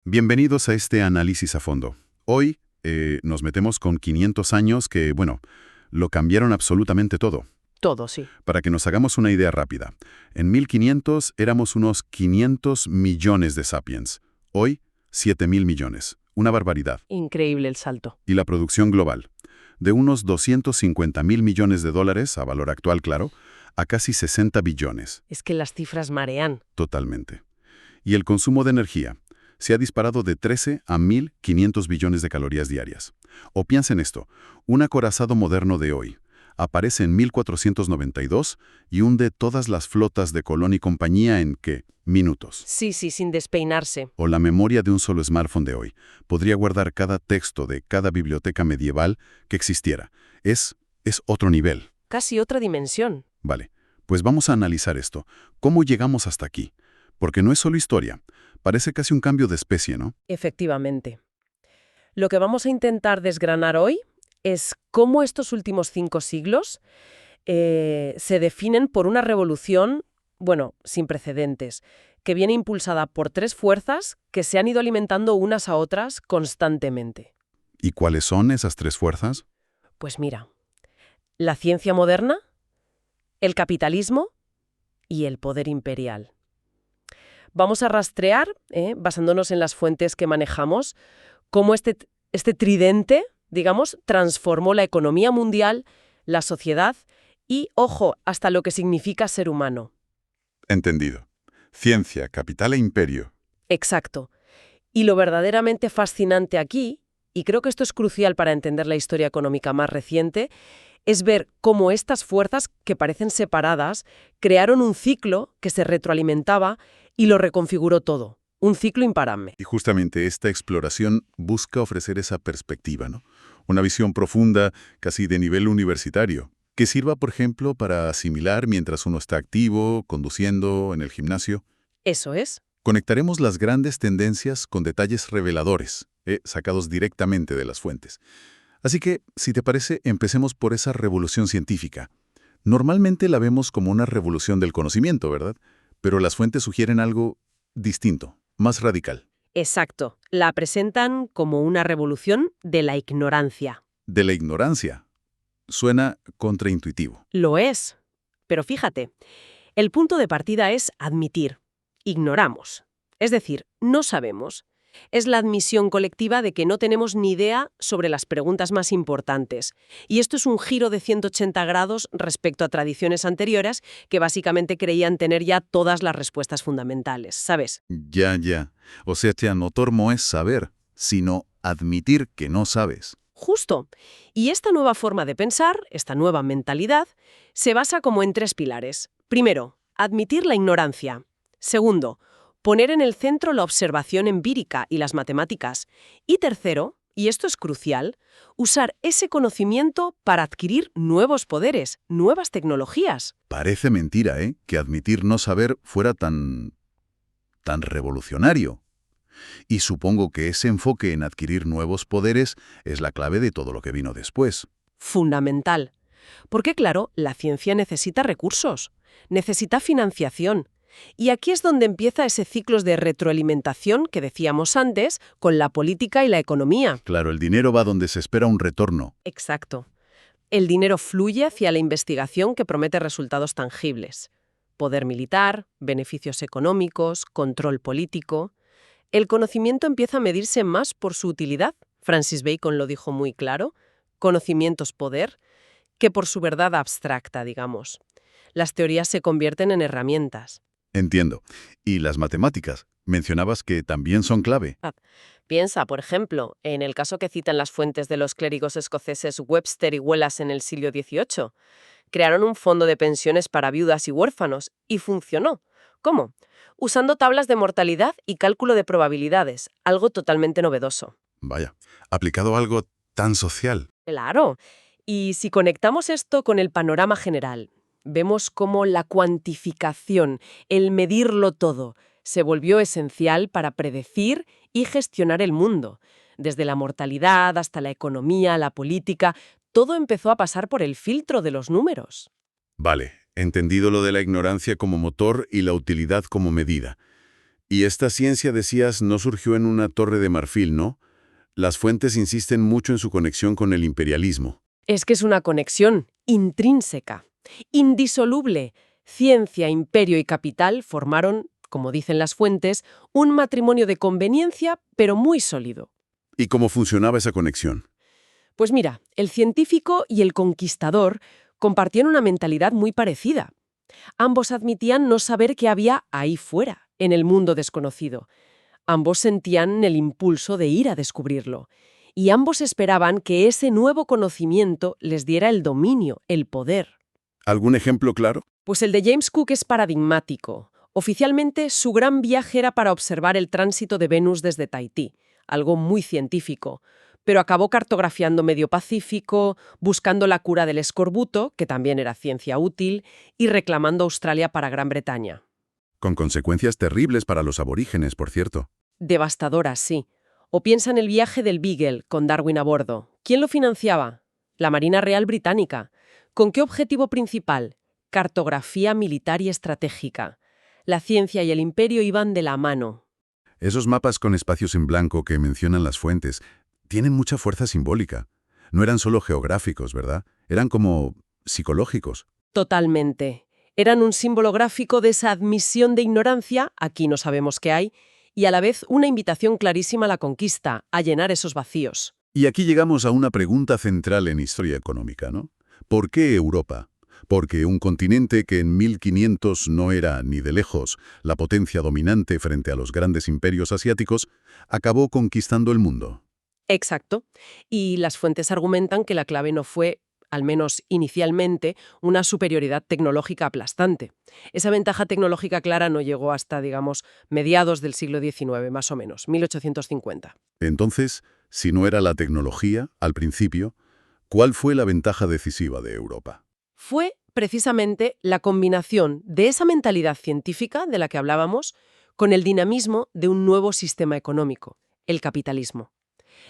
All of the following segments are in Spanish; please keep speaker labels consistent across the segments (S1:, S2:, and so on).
S1: Bienvenidos a este análisis a fondo. Hoy nos metemos con 500 años que, bueno, lo cambiaron absolutamente todo.
S2: Todo, sí.
S1: Para que nos hagamos una idea rápida, en 1500 éramos unos 500 millones de sapiens. Hoy, 7.000 millones. Una barbaridad.
S2: Increíble el salto.
S1: Y la producción global, de unos 250.000 millones de dólares, a valor actual, claro, a casi 60 billones.
S2: Es que las cifras marean.
S1: Totalmente. Y el consumo de energía se ha disparado de 13 a 1.500 billones de calorías diarias. O piensa en esto, un acorazado moderno de hoy aparece en 1492 y hunde todas las flotas de Colón y compañía en, ¿qué? Minutos.
S2: Sí, sin despeinarse.
S1: O la memoria de un solo smartphone de hoy podría guardar cada texto de cada biblioteca medieval que existiera. Es otro nivel.
S2: Casi otra dimensión.
S1: Vale, pues vamos a analizar esto. ¿Cómo llegamos hasta aquí? Porque no es solo historia. Parece casi un cambio de especie, ¿no?
S2: Efectivamente. Lo que vamos a intentar desgranar hoy es cómo estos últimos 5 siglos se definen por una revolución, bueno, sin precedentes, que viene impulsada por 3 fuerzas que se han ido alimentando unas a otras constantemente.
S1: ¿Y cuáles son esas 3 fuerzas?
S2: Pues mira, la ciencia moderna, el capitalismo y el poder imperial. Vamos a rastrear, basándonos en las fuentes que manejamos, cómo este tridente, digamos, transformó la economía mundial, la sociedad y, ojo, hasta lo que significa ser humano.
S1: Entendido. Ciencia, capital e imperio.
S2: Exacto. Y lo verdaderamente fascinante aquí, y creo que esto es crucial para entender la historia económica más reciente, es ver cómo estas fuerzas, que parecen separadas, crearon un ciclo que se retroalimentaba y lo reconfiguró todo. Un ciclo imparable.
S1: Y justamente esta exploración busca ofrecer esa perspectiva, ¿no? Una visión profunda, casi de nivel universitario, que sirva, por ejemplo, para asimilar mientras uno está activo, conduciendo, en el gimnasio.
S2: Eso es.
S1: Conectaremos las grandes tendencias con detalles reveladores, sacados directamente de las fuentes. Así que, si te parece, empecemos por esa revolución científica. Normalmente la vemos como una revolución del conocimiento, ¿verdad? Pero las fuentes sugieren algo distinto, más radical.
S2: Exacto. La presentan como una revolución de la ignorancia.
S1: De la ignorancia. Suena contraintuitivo.
S2: Lo es. Pero fíjate, el punto de partida es admitir. Ignoramos. Es decir, no sabemos. Es la admisión colectiva de que no tenemos ni idea sobre las preguntas más importantes. Y esto es un giro de 180 grados respecto a tradiciones anteriores que básicamente creían tener ya todas las respuestas fundamentales, ¿sabes?
S1: Ya. O sea, no tormo es saber, sino admitir que no sabes.
S2: Justo. Y esta nueva forma de pensar, esta nueva mentalidad, se basa como en 3 pilares. Primero, admitir la ignorancia. Segundo, poner en el centro la observación empírica y las matemáticas. Y tercero, y esto es crucial, usar ese conocimiento para adquirir nuevos poderes, nuevas tecnologías.
S1: Parece mentira, que admitir no saber fuera tan revolucionario. Y supongo que ese enfoque en adquirir nuevos poderes es la clave de todo lo que vino después.
S2: Fundamental. Porque claro, la ciencia necesita recursos, necesita financiación. Y aquí es donde empieza ese ciclo de retroalimentación que decíamos antes con la política y la economía.
S1: Claro, el dinero va donde se espera un retorno.
S2: Exacto. El dinero fluye hacia la investigación que promete resultados tangibles. Poder militar, beneficios económicos, control político. El conocimiento empieza a medirse más por su utilidad, Francis Bacon lo dijo muy claro, conocimiento es poder, que por su verdad abstracta, digamos. Las teorías se convierten en herramientas.
S1: Entiendo. ¿Y las matemáticas? Mencionabas que también son clave.
S2: Piensa, por ejemplo, en el caso que citan las fuentes de los clérigos escoceses Webster y Wallace en el siglo XVIII. Crearon un fondo de pensiones para viudas y huérfanos, y funcionó. ¿Cómo? Usando tablas de mortalidad y cálculo de probabilidades, algo totalmente novedoso.
S1: Vaya, aplicado a algo tan social.
S2: Claro. Y si conectamos esto con el panorama general, vemos cómo la cuantificación, el medirlo todo, se volvió esencial para predecir y gestionar el mundo. Desde la mortalidad hasta la economía, la política, todo empezó a pasar por el filtro de los números.
S1: Vale, entendido lo de la ignorancia como motor y la utilidad como medida. Y esta ciencia, decías, no surgió en una torre de marfil, ¿no? Las fuentes insisten mucho en su conexión con el imperialismo.
S2: Es que es una conexión intrínseca, indisoluble. Ciencia, imperio y capital formaron, como dicen las fuentes, un matrimonio de conveniencia, pero muy sólido.
S1: ¿Y cómo funcionaba esa conexión?
S2: Pues mira, el científico y el conquistador compartían una mentalidad muy parecida. Ambos admitían no saber qué había ahí fuera, en el mundo desconocido. Ambos sentían el impulso de ir a descubrirlo. Y ambos esperaban que ese nuevo conocimiento les diera el dominio, el poder.
S1: ¿Algún ejemplo claro?
S2: Pues el de James Cook es paradigmático. Oficialmente, su gran viaje era para observar el tránsito de Venus desde Tahití, algo muy científico, pero acabó cartografiando medio Pacífico, buscando la cura del escorbuto, que también era ciencia útil, y reclamando Australia para Gran Bretaña.
S1: Con consecuencias terribles para los aborígenes, por cierto.
S2: Devastadoras, sí. O piensa en el viaje del Beagle, con Darwin a bordo. ¿Quién lo financiaba? La Marina Real Británica. ¿Con qué objetivo principal? Cartografía militar y estratégica. La ciencia y el imperio iban de la mano.
S1: Esos mapas con espacios en blanco que mencionan las fuentes tienen mucha fuerza simbólica. No eran solo geográficos, ¿verdad? Eran como psicológicos.
S2: Totalmente. Eran un símbolo gráfico de esa admisión de ignorancia, aquí no sabemos qué hay, y a la vez una invitación clarísima a la conquista, a llenar esos vacíos.
S1: Y aquí llegamos a una pregunta central en historia económica, ¿no? ¿Por qué Europa? Porque un continente que en 1500 no era, ni de lejos, la potencia dominante frente a los grandes imperios asiáticos, acabó conquistando el mundo.
S2: Exacto. Y las fuentes argumentan que la clave no fue, al menos inicialmente, una superioridad tecnológica aplastante. Esa ventaja tecnológica clara no llegó hasta, digamos, mediados del siglo XIX, más o menos, 1850.
S1: Entonces, si no era la tecnología, al principio, ¿cuál fue la ventaja decisiva de Europa?
S2: Fue precisamente la combinación de esa mentalidad científica de la que hablábamos con el dinamismo de un nuevo sistema económico, el capitalismo.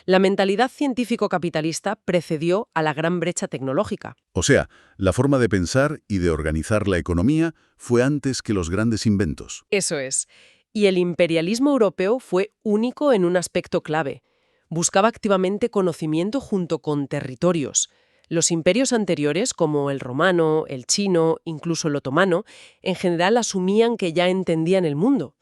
S2: La mentalidad científico-capitalista precedió a la gran brecha tecnológica.
S1: O sea, la forma de pensar y de organizar la economía fue antes que los grandes inventos.
S2: Eso es. Y el imperialismo europeo fue único en un aspecto clave. Buscaba activamente conocimiento junto con territorios. Los imperios anteriores, como el romano, el chino, incluso el otomano, en general asumían que ya entendían el mundo.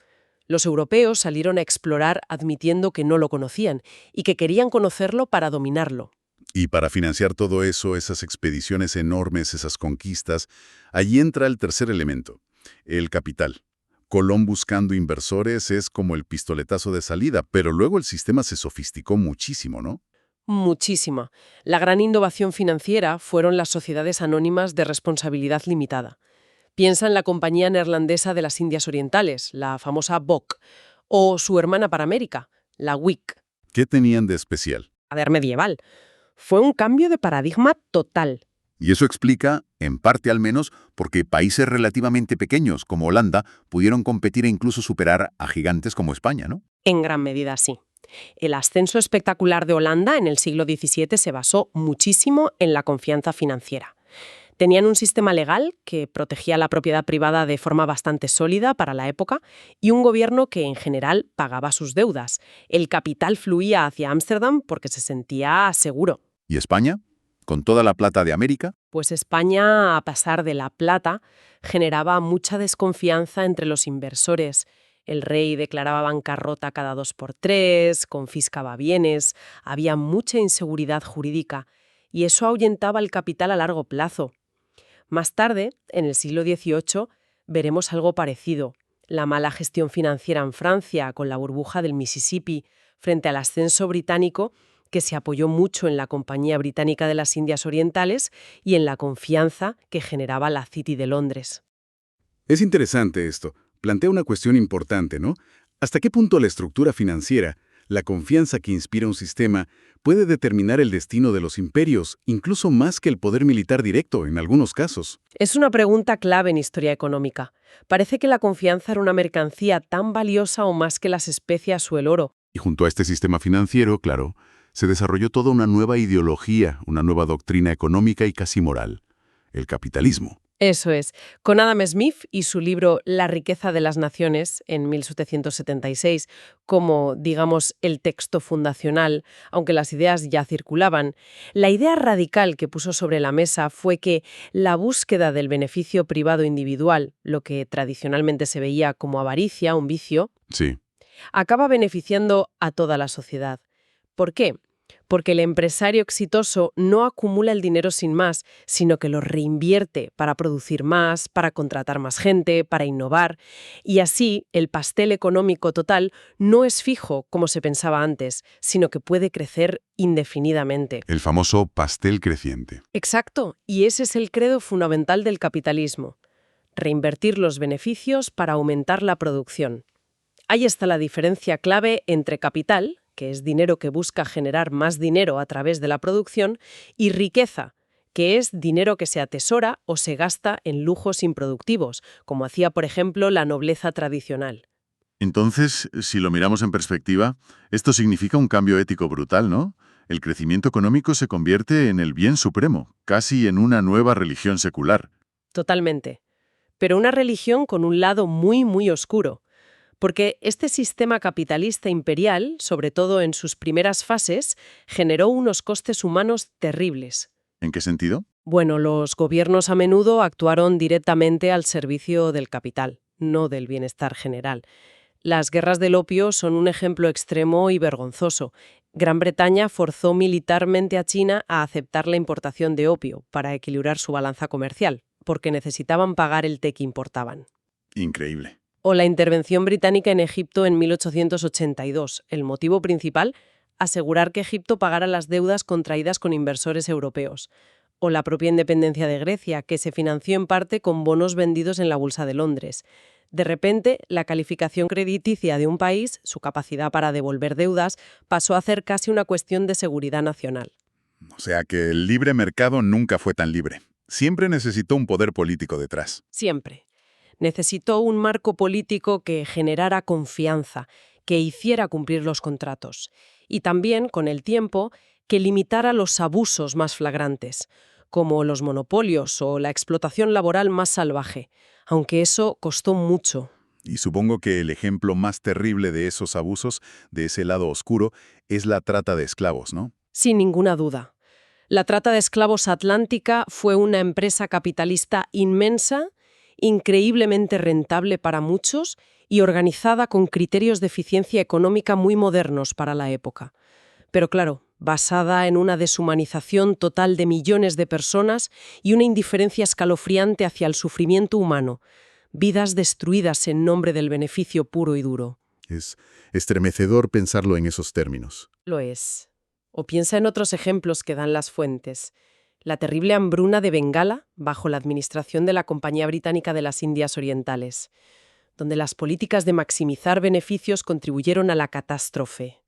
S2: Los europeos salieron a explorar admitiendo que no lo conocían y que querían conocerlo para dominarlo.
S1: Y para financiar todo eso, esas expediciones enormes, esas conquistas, allí entra el tercer elemento, el capital. Colón buscando inversores es como el pistoletazo de salida, pero luego el sistema se sofisticó muchísimo, ¿no?
S2: Muchísima. La gran innovación financiera fueron las sociedades anónimas de responsabilidad limitada. Piensa en la Compañía Neerlandesa de las Indias Orientales, la famosa BOC, o su hermana para América, la WIC.
S1: ¿Qué tenían de especial?
S2: Poder medieval. Fue un cambio de paradigma total.
S1: Y eso explica, en parte al menos, por qué países relativamente pequeños como Holanda pudieron competir e incluso superar a gigantes como España, ¿no?
S2: En gran medida sí. El ascenso espectacular de Holanda en el siglo XVII se basó muchísimo en la confianza financiera. Tenían un sistema legal que protegía la propiedad privada de forma bastante sólida para la época y un gobierno que en general pagaba sus deudas. El capital fluía hacia Ámsterdam porque se sentía seguro.
S1: ¿Y España? ¿Con toda la plata de América?
S2: Pues España, a pasar de la plata, generaba mucha desconfianza entre los inversores. El rey declaraba bancarrota cada 2 por 3, confiscaba bienes, había mucha inseguridad jurídica y eso ahuyentaba el capital a largo plazo. Más tarde, en el siglo XVIII, veremos algo parecido. La mala gestión financiera en Francia con la burbuja del Mississippi frente al ascenso británico que se apoyó mucho en la Compañía Británica de las Indias Orientales y en la confianza que generaba la City de Londres.
S1: Es interesante esto. Plantea una cuestión importante, ¿no? ¿Hasta qué punto la estructura financiera, la confianza que inspira un sistema, puede determinar el destino de los imperios, incluso más que el poder militar directo en algunos casos?
S2: Es una pregunta clave en historia económica. Parece que la confianza era una mercancía tan valiosa o más que las especias o el oro.
S1: Y junto a este sistema financiero, claro, se desarrolló toda una nueva ideología, una nueva doctrina económica y casi moral, el capitalismo.
S2: Eso es. Con Adam Smith y su libro La riqueza de las naciones, en 1776, como, digamos, el texto fundacional, aunque las ideas ya circulaban, la idea radical que puso sobre la mesa fue que la búsqueda del beneficio privado individual, lo que tradicionalmente se veía como avaricia, un vicio,
S1: Sí.
S2: acaba beneficiando a toda la sociedad. ¿Por qué? Porque el empresario exitoso no acumula el dinero sin más, sino que lo reinvierte para producir más, para contratar más gente, para innovar. Y así, el pastel económico total no es fijo, como se pensaba antes, sino que puede crecer indefinidamente.
S1: El famoso pastel creciente.
S2: Exacto, y ese es el credo fundamental del capitalismo. Reinvertir los beneficios para aumentar la producción. Ahí está la diferencia clave entre capital, que es dinero que busca generar más dinero a través de la producción, y riqueza, que es dinero que se atesora o se gasta en lujos improductivos, como hacía, por ejemplo, la nobleza tradicional.
S1: Entonces, si lo miramos en perspectiva, esto significa un cambio ético brutal, ¿no? El crecimiento económico se convierte en el bien supremo, casi en una nueva religión secular.
S2: Totalmente. Pero una religión con un lado muy, muy oscuro. Porque este sistema capitalista imperial, sobre todo en sus primeras fases, generó unos costes humanos terribles.
S1: ¿En qué sentido?
S2: Bueno, los gobiernos a menudo actuaron directamente al servicio del capital, no del bienestar general. Las guerras del opio son un ejemplo extremo y vergonzoso. Gran Bretaña forzó militarmente a China a aceptar la importación de opio para equilibrar su balanza comercial, porque necesitaban pagar el té que importaban.
S1: Increíble.
S2: O la intervención británica en Egipto en 1882. El motivo principal, asegurar que Egipto pagara las deudas contraídas con inversores europeos. O la propia independencia de Grecia, que se financió en parte con bonos vendidos en la Bolsa de Londres. De repente, la calificación crediticia de un país, su capacidad para devolver deudas, pasó a ser casi una cuestión de seguridad nacional.
S1: O sea que el libre mercado nunca fue tan libre. Siempre necesitó un poder político detrás.
S2: Siempre. Necesitó un marco político que generara confianza, que hiciera cumplir los contratos. Y también, con el tiempo, que limitara los abusos más flagrantes, como los monopolios o la explotación laboral más salvaje, aunque eso costó mucho.
S1: Y supongo que el ejemplo más terrible de esos abusos, de ese lado oscuro, es la trata de esclavos, ¿no?
S2: Sin ninguna duda. La trata de esclavos atlántica fue una empresa capitalista inmensa, increíblemente rentable para muchos y organizada con criterios de eficiencia económica muy modernos para la época. Pero claro, basada en una deshumanización total de millones de personas y una indiferencia escalofriante hacia el sufrimiento humano, vidas destruidas en nombre del beneficio puro y duro.
S1: Es estremecedor pensarlo en esos términos.
S2: Lo es. O piensa en otros ejemplos que dan las fuentes. La terrible hambruna de Bengala, bajo la administración de la Compañía Británica de las Indias Orientales, donde las políticas de maximizar beneficios contribuyeron a la catástrofe.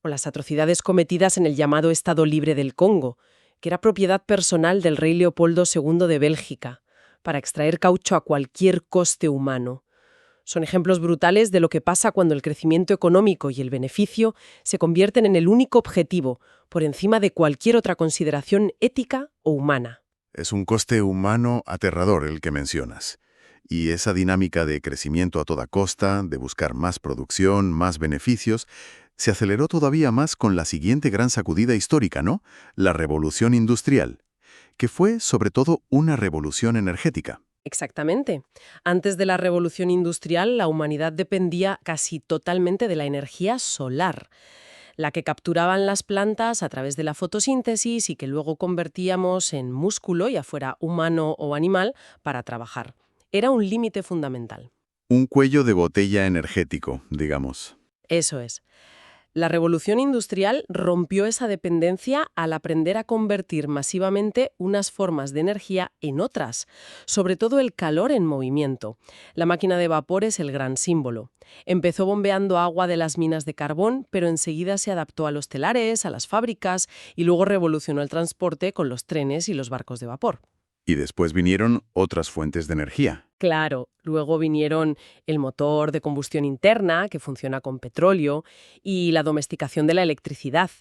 S2: O las atrocidades cometidas en el llamado Estado Libre del Congo, que era propiedad personal del rey Leopoldo II de Bélgica, para extraer caucho a cualquier coste humano. Son ejemplos brutales de lo que pasa cuando el crecimiento económico y el beneficio se convierten en el único objetivo, por encima de cualquier otra consideración ética o humana.
S1: Es un coste humano aterrador el que mencionas. Y esa dinámica de crecimiento a toda costa, de buscar más producción, más beneficios, se aceleró todavía más con la siguiente gran sacudida histórica, ¿no? La revolución industrial, que fue sobre todo una revolución energética.
S2: Exactamente. Antes de la revolución industrial, la humanidad dependía casi totalmente de la energía solar, la que capturaban las plantas a través de la fotosíntesis y que luego convertíamos en músculo, ya fuera humano o animal, para trabajar. Era un límite fundamental.
S1: Un cuello de botella energético, digamos.
S2: Eso es. La revolución industrial rompió esa dependencia al aprender a convertir masivamente unas formas de energía en otras, sobre todo el calor en movimiento. La máquina de vapor es el gran símbolo. Empezó bombeando agua de las minas de carbón, pero enseguida se adaptó a los telares, a las fábricas y luego revolucionó el transporte con los trenes y los barcos de vapor.
S1: Y después vinieron otras fuentes de energía.
S2: Claro, luego vinieron el motor de combustión interna, que funciona con petróleo, y la domesticación de la electricidad.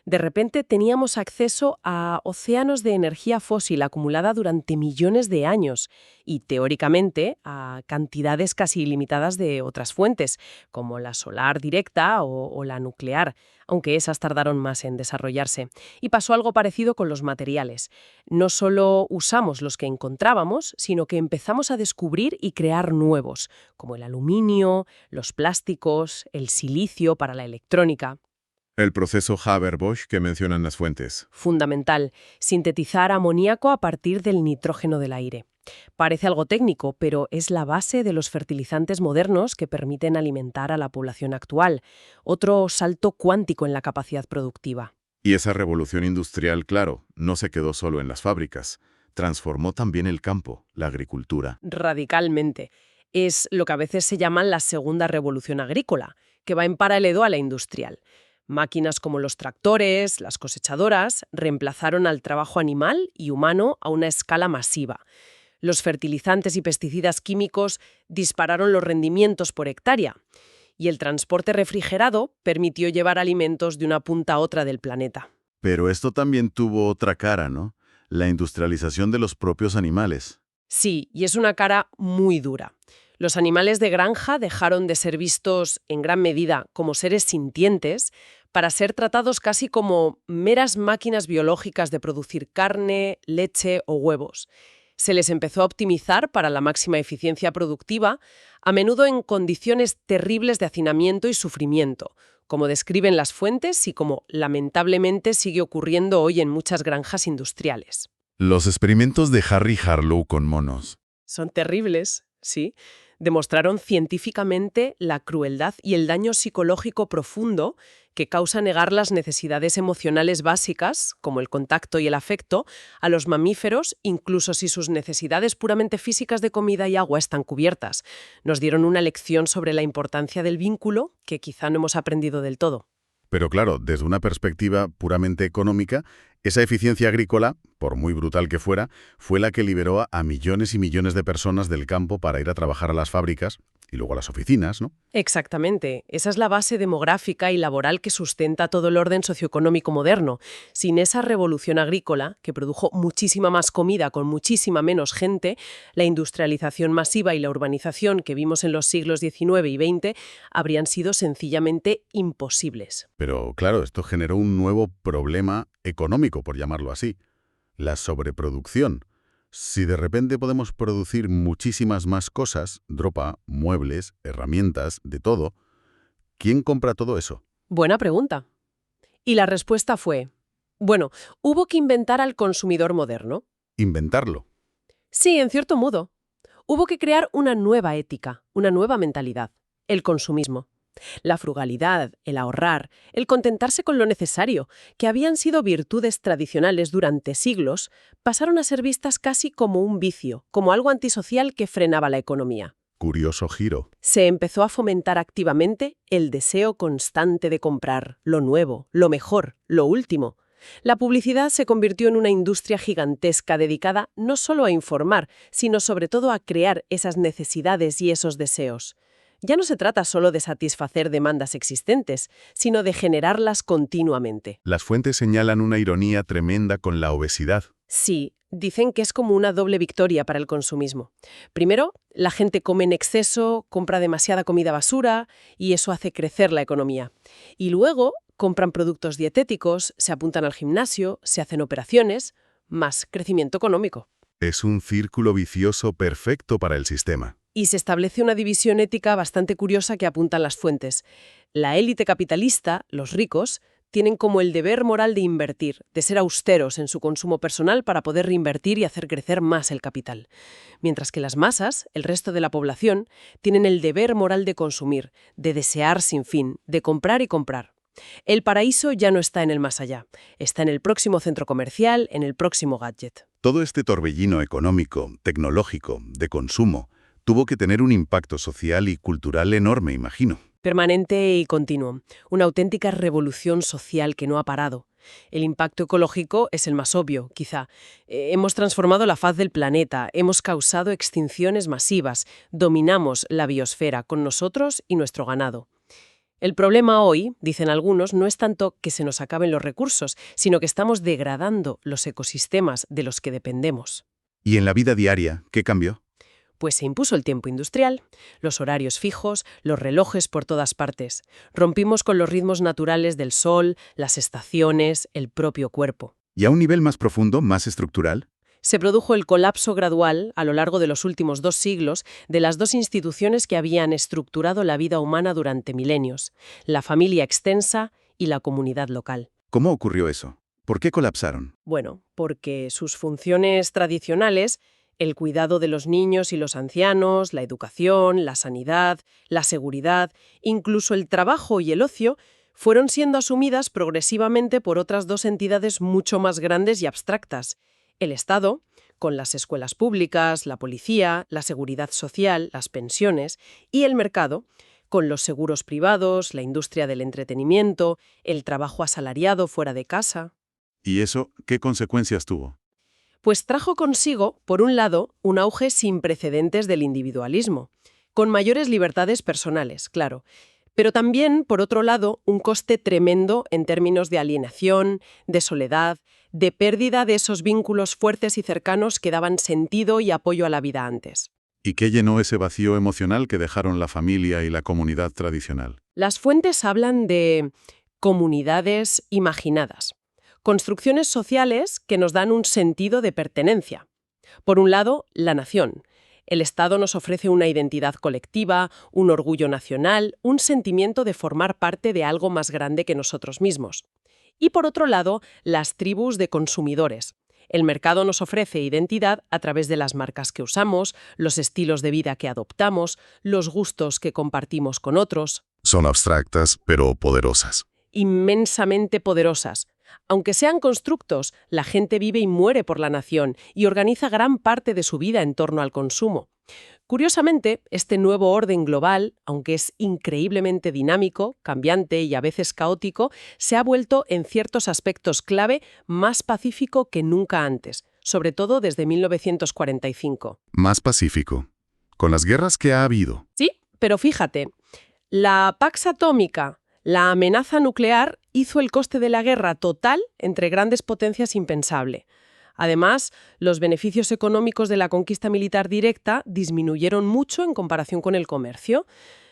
S2: De repente teníamos acceso a océanos de energía fósil acumulada durante millones de años y, teóricamente, a cantidades casi ilimitadas de otras fuentes, como la solar directa o la nuclear, aunque esas tardaron más en desarrollarse. Y pasó algo parecido con los materiales. No solo usamos los que encontrábamos, sino que empezamos a descubrir y crear nuevos, como el aluminio, los plásticos, el silicio para la electrónica.
S1: El proceso Haber-Bosch que mencionan las fuentes.
S2: Fundamental, sintetizar amoníaco a partir del nitrógeno del aire. Parece algo técnico, pero es la base de los fertilizantes modernos que permiten alimentar a la población actual. Otro salto cuántico en la capacidad productiva.
S1: Y esa revolución industrial, claro, no se quedó solo en las fábricas. Transformó también el campo, la agricultura.
S2: Radicalmente. Es lo que a veces se llama la segunda revolución agrícola, que va en paralelo a la industrial. Máquinas como los tractores, las cosechadoras, reemplazaron al trabajo animal y humano a una escala masiva. Los fertilizantes y pesticidas químicos dispararon los rendimientos por hectárea. Y el transporte refrigerado permitió llevar alimentos de una punta a otra del planeta.
S1: Pero esto también tuvo otra cara, ¿no? La industrialización de los propios animales.
S2: Sí, y es una cara muy dura. Los animales de granja dejaron de ser vistos en gran medida como seres sintientes para ser tratados casi como meras máquinas biológicas de producir carne, leche o huevos. Se les empezó a optimizar para la máxima eficiencia productiva, a menudo en condiciones terribles de hacinamiento y sufrimiento, como describen las fuentes y como lamentablemente sigue ocurriendo hoy en muchas granjas industriales.
S1: Los experimentos de Harry Harlow con monos.
S2: Son terribles, sí. Demostraron científicamente la crueldad y el daño psicológico profundo que causa negar las necesidades emocionales básicas, como el contacto y el afecto, a los mamíferos, incluso si sus necesidades puramente físicas de comida y agua están cubiertas. Nos dieron una lección sobre la importancia del vínculo que quizá no hemos aprendido del todo.
S1: Pero claro, desde una perspectiva puramente económica, esa eficiencia agrícola, por muy brutal que fuera, fue la que liberó a millones y millones de personas del campo para ir a trabajar a las fábricas y luego a las oficinas, ¿no?
S2: Exactamente. Esa es la base demográfica y laboral que sustenta todo el orden socioeconómico moderno. Sin esa revolución agrícola, que produjo muchísima más comida con muchísima menos gente, la industrialización masiva y la urbanización que vimos en los siglos XIX y XX habrían sido sencillamente imposibles.
S1: Pero claro, esto generó un nuevo problema económico, por llamarlo así, la sobreproducción. Si de repente podemos producir muchísimas más cosas, ropa, muebles, herramientas, de todo, ¿quién compra todo eso?
S2: Buena pregunta. Y la respuesta fue, bueno, hubo que inventar al consumidor moderno.
S1: Inventarlo.
S2: Sí, en cierto modo. Hubo que crear una nueva ética, una nueva mentalidad, el consumismo. La frugalidad, el ahorrar, el contentarse con lo necesario, que habían sido virtudes tradicionales durante siglos, pasaron a ser vistas casi como un vicio, como algo antisocial que frenaba la economía.
S1: Curioso giro.
S2: Se empezó a fomentar activamente el deseo constante de comprar lo nuevo, lo mejor, lo último. La publicidad se convirtió en una industria gigantesca dedicada no solo a informar, sino sobre todo a crear esas necesidades y esos deseos. Ya no se trata solo de satisfacer demandas existentes, sino de generarlas continuamente.
S1: Las fuentes señalan una ironía tremenda con la obesidad.
S2: Sí, dicen que es como una doble victoria para el consumismo. Primero, la gente come en exceso, compra demasiada comida basura y eso hace crecer la economía. Y luego compran productos dietéticos, se apuntan al gimnasio, se hacen operaciones, más crecimiento económico.
S1: Es un círculo vicioso perfecto para el sistema.
S2: Y se establece una división ética bastante curiosa que apuntan las fuentes. La élite capitalista, los ricos, tienen como el deber moral de invertir, de ser austeros en su consumo personal para poder reinvertir y hacer crecer más el capital. Mientras que las masas, el resto de la población, tienen el deber moral de consumir, de desear sin fin, de comprar y comprar. El paraíso ya no está en el más allá, está en el próximo centro comercial, en el próximo gadget.
S1: Todo este torbellino económico, tecnológico, de consumo, tuvo que tener un impacto social y cultural enorme, imagino.
S2: Permanente y continuo. Una auténtica revolución social que no ha parado. El impacto ecológico es el más obvio, quizá. Hemos transformado la faz del planeta, hemos causado extinciones masivas, dominamos la biosfera con nosotros y nuestro ganado. El problema hoy, dicen algunos, no es tanto que se nos acaben los recursos, sino que estamos degradando los ecosistemas de los que dependemos.
S1: ¿Y en la vida diaria qué cambió?
S2: Pues se impuso el tiempo industrial, los horarios fijos, los relojes por todas partes. Rompimos con los ritmos naturales del sol, las estaciones, el propio cuerpo.
S1: ¿Y a un nivel más profundo, más estructural?
S2: Se produjo el colapso gradual, a lo largo de los últimos 2 siglos, de las dos instituciones que habían estructurado la vida humana durante milenios, la familia extensa y la comunidad local.
S1: ¿Cómo ocurrió eso? ¿Por qué colapsaron?
S2: Bueno, porque sus funciones tradicionales, el cuidado de los niños y los ancianos, la educación, la sanidad, la seguridad, incluso el trabajo y el ocio, fueron siendo asumidas progresivamente por otras dos entidades mucho más grandes y abstractas. El Estado, con las escuelas públicas, la policía, la seguridad social, las pensiones, y el mercado, con los seguros privados, la industria del entretenimiento, el trabajo asalariado fuera de casa.
S1: ¿Y eso qué consecuencias tuvo?
S2: Pues trajo consigo, por un lado, un auge sin precedentes del individualismo, con mayores libertades personales, claro, pero también, por otro lado, un coste tremendo en términos de alienación, de soledad, de pérdida de esos vínculos fuertes y cercanos que daban sentido y apoyo a la vida antes.
S1: ¿Y qué llenó ese vacío emocional que dejaron la familia y la comunidad tradicional?
S2: Las fuentes hablan de comunidades imaginadas, construcciones sociales que nos dan un sentido de pertenencia. Por un lado, la nación. El Estado nos ofrece una identidad colectiva, un orgullo nacional, un sentimiento de formar parte de algo más grande que nosotros mismos. Y por otro lado, las tribus de consumidores. El mercado nos ofrece identidad a través de las marcas que usamos, los estilos de vida que adoptamos, los gustos que compartimos con otros.
S1: Son abstractas, pero poderosas.
S2: Inmensamente poderosas. Aunque sean constructos, la gente vive y muere por la nación y organiza gran parte de su vida en torno al consumo. Curiosamente, este nuevo orden global, aunque es increíblemente dinámico, cambiante y a veces caótico, se ha vuelto en ciertos aspectos clave más pacífico que nunca antes, sobre todo desde 1945.
S1: Más pacífico. Con las guerras que ha habido.
S2: Sí, pero fíjate, la Pax Atómica, la amenaza nuclear, hizo el coste de la guerra total entre grandes potencias impensable. Además, los beneficios económicos de la conquista militar directa disminuyeron mucho en comparación con el comercio.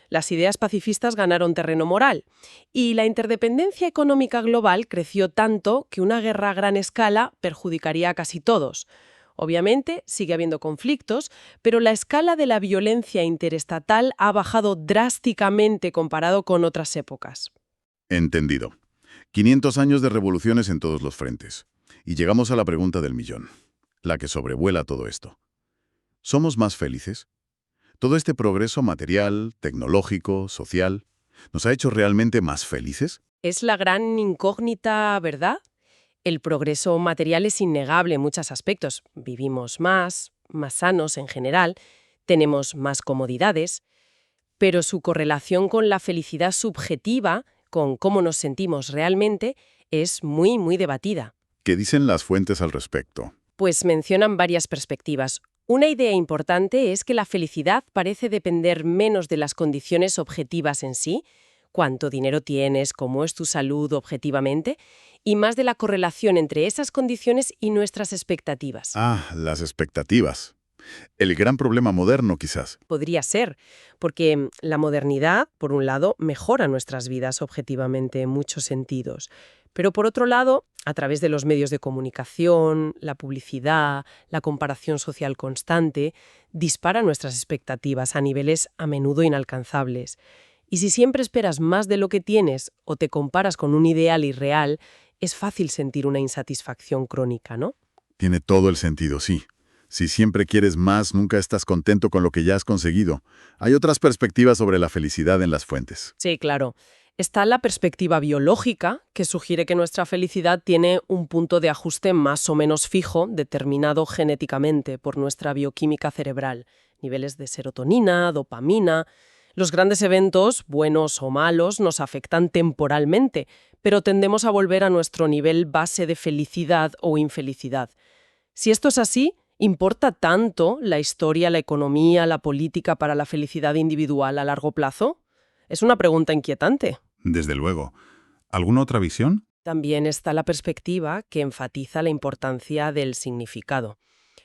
S2: Las ideas pacifistas ganaron terreno moral. Y la interdependencia económica global creció tanto que una guerra a gran escala perjudicaría a casi todos. Obviamente, sigue habiendo conflictos, pero la escala de la violencia interestatal ha bajado drásticamente comparado con otras épocas.
S1: Entendido. 500 años de revoluciones en todos los frentes. Y llegamos a la pregunta del millón, la que sobrevuela todo esto. ¿Somos más felices? ¿Todo este progreso material, tecnológico, social, nos ha hecho realmente más felices?
S2: Es la gran incógnita, ¿verdad? El progreso material es innegable en muchos aspectos. Vivimos más sanos en general, tenemos más comodidades, pero su correlación con la felicidad subjetiva, con cómo nos sentimos realmente, es muy, muy debatida.
S1: ¿Qué dicen las fuentes al respecto?
S2: Pues mencionan varias perspectivas. Una idea importante es que la felicidad parece depender menos de las condiciones objetivas en sí, cuánto dinero tienes, cómo es tu salud objetivamente, y más de la correlación entre esas condiciones y nuestras expectativas.
S1: Ah, las expectativas. El gran problema moderno, quizás.
S2: Podría ser, porque la modernidad, por un lado, mejora nuestras vidas objetivamente en muchos sentidos. Pero por otro lado, a través de los medios de comunicación, la publicidad, la comparación social constante, dispara nuestras expectativas a niveles a menudo inalcanzables. Y si siempre esperas más de lo que tienes o te comparas con un ideal irreal, es fácil sentir una insatisfacción crónica, ¿no?
S1: Tiene todo el sentido, sí. Si siempre quieres más, nunca estás contento con lo que ya has conseguido. Hay otras perspectivas sobre la felicidad en las fuentes.
S2: Sí, claro. Está la perspectiva biológica, que sugiere que nuestra felicidad tiene un punto de ajuste más o menos fijo, determinado genéticamente por nuestra bioquímica cerebral, niveles de serotonina, dopamina. Los grandes eventos, buenos o malos, nos afectan temporalmente, pero tendemos a volver a nuestro nivel base de felicidad o infelicidad. Si esto es así, ¿importa tanto la historia, la economía, la política para la felicidad individual a largo plazo? Es una pregunta inquietante.
S1: Desde luego. ¿Alguna otra visión?
S2: También está la perspectiva que enfatiza la importancia del significado.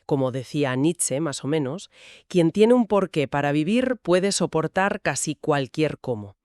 S2: Como decía Nietzsche, más o menos, quien tiene un porqué para vivir puede soportar casi cualquier cómo.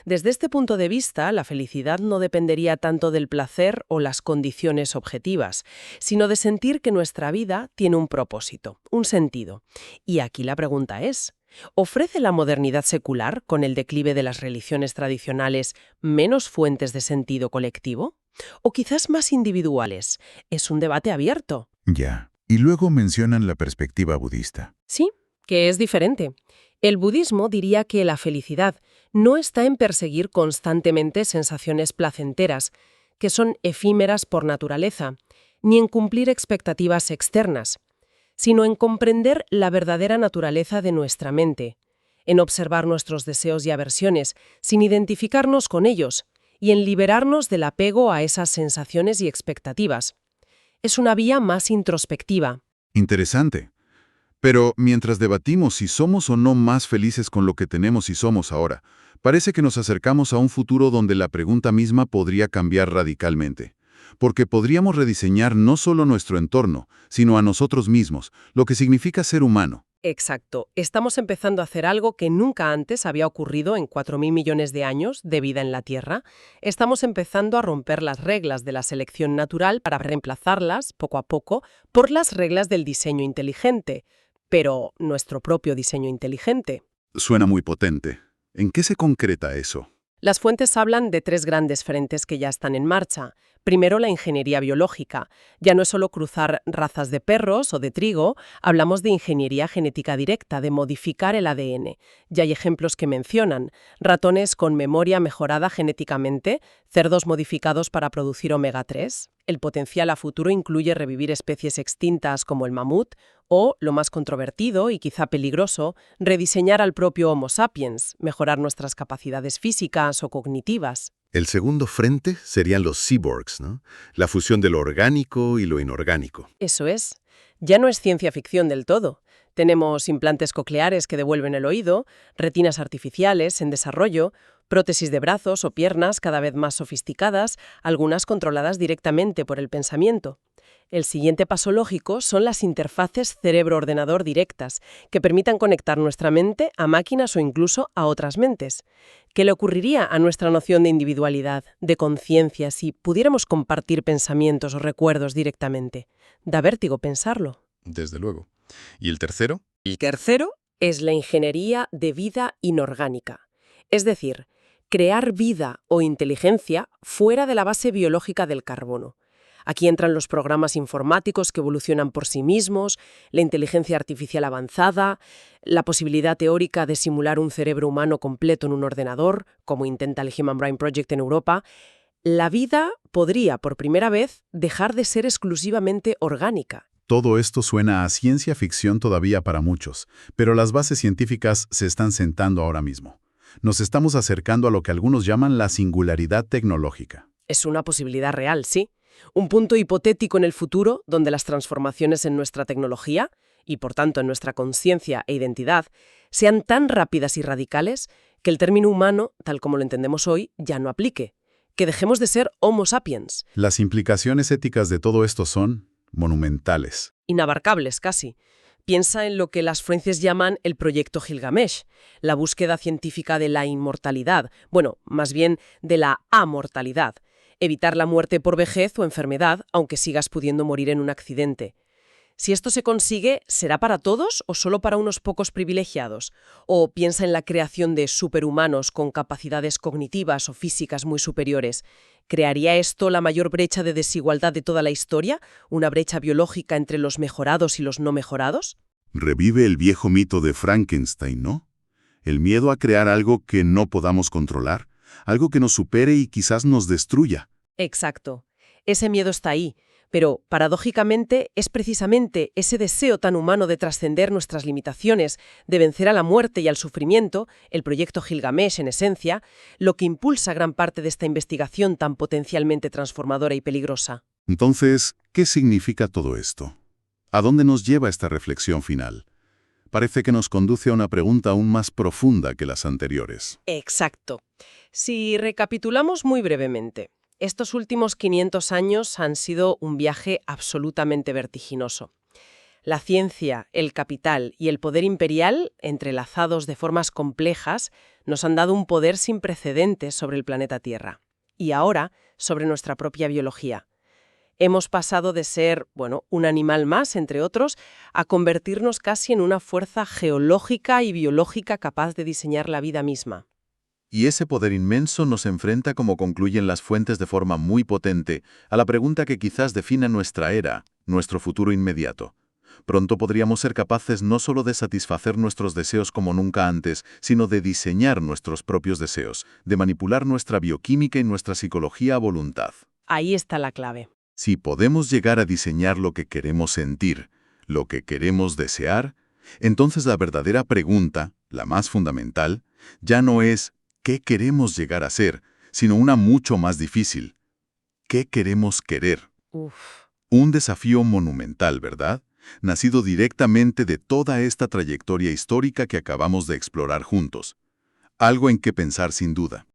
S2: Desde este punto de vista, la felicidad no dependería tanto del placer o las condiciones objetivas, sino de sentir que nuestra vida tiene un propósito, un sentido. Y aquí la pregunta es, ¿ofrece la modernidad secular, con el declive de las religiones tradicionales, menos fuentes de sentido colectivo? ¿O quizás más individuales? Es un debate abierto.
S1: Ya. Y luego mencionan la perspectiva budista.
S2: Sí, que es diferente. El budismo diría que la felicidad no está en perseguir constantemente sensaciones placenteras, que son efímeras por naturaleza, ni en cumplir expectativas externas, sino en comprender la verdadera naturaleza de nuestra mente, en observar nuestros deseos y aversiones sin identificarnos con ellos y en liberarnos del apego a esas sensaciones y expectativas. Es una vía más introspectiva.
S1: Interesante. Pero mientras debatimos si somos o no más felices con lo que tenemos y somos ahora, parece que nos acercamos a un futuro donde la pregunta misma podría cambiar radicalmente. Porque podríamos rediseñar no solo nuestro entorno, sino a nosotros mismos, lo que significa ser humano.
S2: Exacto. Estamos empezando a hacer algo que nunca antes había ocurrido en 4.000 millones de años de vida en la Tierra. Estamos empezando a romper las reglas de la selección natural para reemplazarlas, poco a poco, por las reglas del diseño inteligente. Pero nuestro propio diseño inteligente.
S1: Suena muy potente. ¿En qué se concreta eso?
S2: Las fuentes hablan de 3 grandes frentes que ya están en marcha. Primero, la ingeniería biológica. Ya no es solo cruzar razas de perros o de trigo, hablamos de ingeniería genética directa, de modificar el ADN. Ya hay ejemplos que mencionan ratones con memoria mejorada genéticamente, cerdos modificados para producir omega 3. El potencial a futuro incluye revivir especies extintas como el mamut o, lo más controvertido y quizá peligroso, rediseñar al propio Homo sapiens, mejorar nuestras capacidades físicas o cognitivas.
S3: El segundo frente serían los cyborgs, ¿no? La fusión de lo orgánico y lo inorgánico.
S2: Eso es. Ya no es ciencia ficción del todo. Tenemos implantes cocleares que devuelven el oído, retinas artificiales en desarrollo, prótesis de brazos o piernas cada vez más sofisticadas, algunas controladas directamente por el pensamiento. El siguiente paso lógico son las interfaces cerebro-ordenador directas, que permitan conectar nuestra mente a máquinas o incluso a otras mentes. ¿Qué le ocurriría a nuestra noción de individualidad, de conciencia, si pudiéramos compartir pensamientos o recuerdos directamente? Da vértigo pensarlo.
S3: Desde luego. ¿Y el tercero?
S2: El tercero es la ingeniería de vida inorgánica, es decir, crear vida o inteligencia fuera de la base biológica del carbono. Aquí entran los programas informáticos que evolucionan por sí mismos, la inteligencia artificial avanzada, la posibilidad teórica de simular un cerebro humano completo en un ordenador, como intenta el Human Brain Project en Europa. La vida podría, por primera vez, dejar de ser exclusivamente orgánica.
S1: Todo esto suena a ciencia ficción todavía para muchos, pero las bases científicas se están sentando ahora mismo. Nos estamos acercando a lo que algunos llaman la singularidad tecnológica.
S2: Es una posibilidad real, sí. Un punto hipotético en el futuro donde las transformaciones en nuestra tecnología, y por tanto en nuestra conciencia e identidad, sean tan rápidas y radicales que el término humano, tal como lo entendemos hoy, ya no aplique. Que dejemos de ser Homo sapiens.
S1: Las implicaciones éticas de todo esto son monumentales.
S2: Inabarcables casi. Piensa en lo que las Frances llaman el proyecto Gilgamesh, la búsqueda científica de la inmortalidad, bueno, más bien de la amortalidad. Evitar la muerte por vejez o enfermedad, aunque sigas pudiendo morir en un accidente. Si esto se consigue, ¿será para todos o solo para unos pocos privilegiados? O piensa en la creación de superhumanos con capacidades cognitivas o físicas muy superiores. ¿Crearía esto la mayor brecha de desigualdad de toda la historia? ¿Una brecha biológica entre los mejorados y los no mejorados?
S1: Revive el viejo mito de Frankenstein, ¿no? El miedo a crear algo que no podamos controlar, algo que nos supere y quizás nos destruya.
S2: Exacto. Ese miedo está ahí. Pero, paradójicamente, es precisamente ese deseo tan humano de trascender nuestras limitaciones, de vencer a la muerte y al sufrimiento, el proyecto Gilgamesh en esencia, lo que impulsa gran parte de esta investigación tan potencialmente transformadora y peligrosa.
S1: Entonces, ¿qué significa todo esto? ¿A dónde nos lleva esta reflexión final? Parece que nos conduce a una pregunta aún más profunda que las anteriores.
S2: Exacto. Si recapitulamos muy brevemente, estos últimos 500 años han sido un viaje absolutamente vertiginoso. La ciencia, el capital y el poder imperial, entrelazados de formas complejas, nos han dado un poder sin precedentes sobre el planeta Tierra. Y ahora, sobre nuestra propia biología. Hemos pasado de ser, un animal más, entre otros, a convertirnos casi en una fuerza geológica y biológica capaz de diseñar la vida misma.
S1: Y ese poder inmenso nos enfrenta, como concluyen las fuentes de forma muy potente, a la pregunta que quizás defina nuestra era, nuestro futuro inmediato. Pronto podríamos ser capaces no solo de satisfacer nuestros deseos como nunca antes, sino de diseñar nuestros propios deseos, de manipular nuestra bioquímica y nuestra psicología a voluntad.
S2: Ahí está la clave.
S1: Si podemos llegar a diseñar lo que queremos sentir, lo que queremos desear, entonces la verdadera pregunta, la más fundamental, ya no es ¿qué queremos llegar a ser?, sino una mucho más difícil. ¿Qué queremos querer?
S2: Uf.
S1: Un desafío monumental, ¿verdad? Nacido directamente de toda esta trayectoria histórica que acabamos de explorar juntos. Algo en que pensar sin duda.